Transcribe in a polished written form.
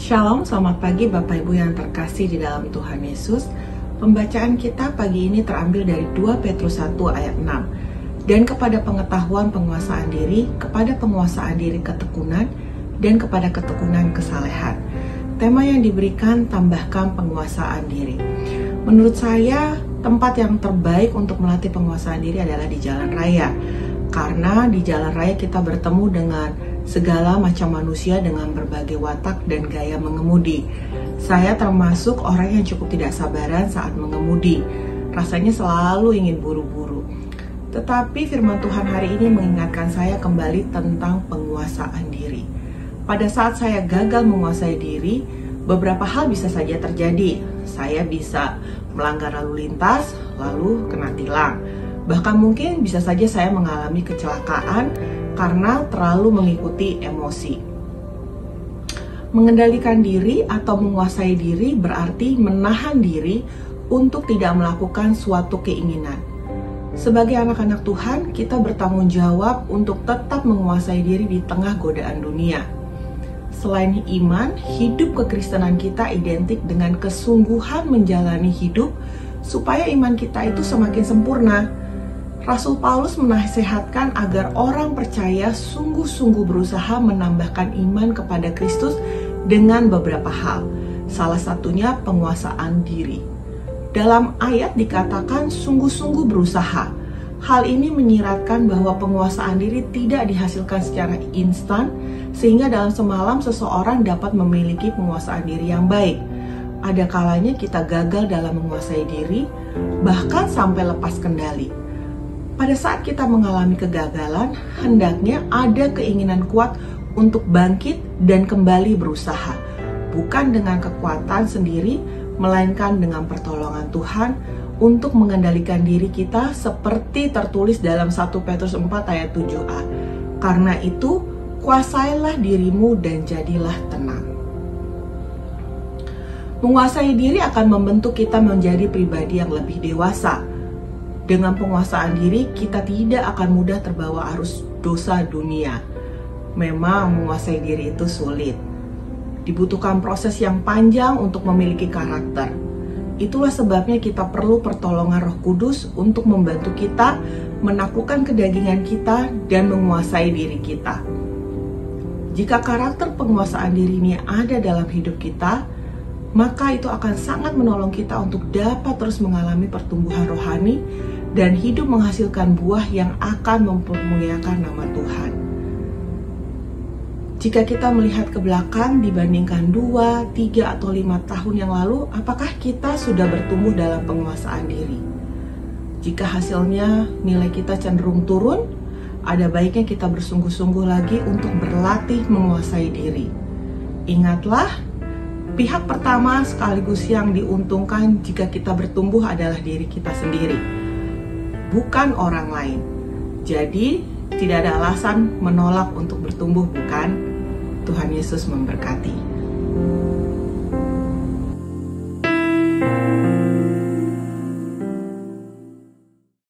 Shalom, selamat pagi Bapak Ibu yang terkasih di dalam Tuhan Yesus. Pembacaan kita pagi ini terambil dari 2 Petrus 1 ayat 6. Dan kepada pengetahuan penguasaan diri, kepada penguasaan diri ketekunan, dan kepada ketekunan kesalehan. Tema yang diberikan tambahkan penguasaan diri. Menurut saya, tempat yang terbaik untuk melatih penguasaan diri adalah di jalan raya. Karena di jalan raya kita bertemu dengan segala macam manusia dengan berbagai watak dan gaya mengemudi. Saya termasuk orang yang cukup tidak sabaran saat mengemudi. Rasanya selalu ingin buru-buru. Tetapi firman Tuhan hari ini mengingatkan saya kembali tentang penguasaan diri. Pada saat saya gagal menguasai diri, beberapa hal bisa saja terjadi. Saya bisa melanggar lalu lintas, lalu kena tilang. Bahkan mungkin bisa saja saya mengalami kecelakaan karena terlalu mengikuti emosi. Mengendalikan diri atau menguasai diri berarti menahan diri untuk tidak melakukan suatu keinginan. Sebagai anak-anak Tuhan, kita bertanggung jawab untuk tetap menguasai diri di tengah godaan dunia. Selain iman, hidup kekristenan kita identik dengan kesungguhan menjalani hidup supaya iman kita itu semakin sempurna. Rasul Paulus menasihatkan agar orang percaya sungguh-sungguh berusaha menambahkan iman kepada Kristus dengan beberapa hal. Salah satunya penguasaan diri. Dalam ayat dikatakan sungguh-sungguh berusaha. Hal ini menyiratkan bahwa penguasaan diri tidak dihasilkan secara instan, sehingga dalam semalam seseorang dapat memiliki penguasaan diri yang baik. Ada kalanya kita gagal dalam menguasai diri, bahkan sampai lepas kendali. Pada saat kita mengalami kegagalan, hendaknya ada keinginan kuat untuk bangkit dan kembali berusaha. Bukan dengan kekuatan sendiri, melainkan dengan pertolongan Tuhan untuk mengendalikan diri kita seperti tertulis dalam 1 Petrus 4 ayat 7a. Karena itu, kuasailah dirimu dan jadilah tenang. Menguasai diri akan membentuk kita menjadi pribadi yang lebih dewasa. Dengan penguasaan diri, kita tidak akan mudah terbawa arus dosa dunia. Memang menguasai diri itu sulit. Dibutuhkan proses yang panjang untuk memiliki karakter. Itulah sebabnya kita perlu pertolongan Roh Kudus untuk membantu kita menaklukkan kedagingan kita dan menguasai diri kita. Jika karakter penguasaan diri ini ada dalam hidup kita, maka itu akan sangat menolong kita untuk dapat terus mengalami pertumbuhan rohani dan hidup menghasilkan buah yang akan mempermuliakan nama Tuhan. Jika kita melihat ke belakang dibandingkan 2, 3, atau 5 tahun yang lalu, apakah kita sudah bertumbuh dalam penguasaan diri? Jika hasilnya nilai kita cenderung turun, ada baiknya kita bersungguh-sungguh lagi untuk berlatih menguasai diri. Ingatlah, pihak pertama sekaligus yang diuntungkan jika kita bertumbuh adalah diri kita sendiri, bukan orang lain. Jadi, tidak ada alasan menolak untuk bertumbuh, bukan? Tuhan Yesus memberkati.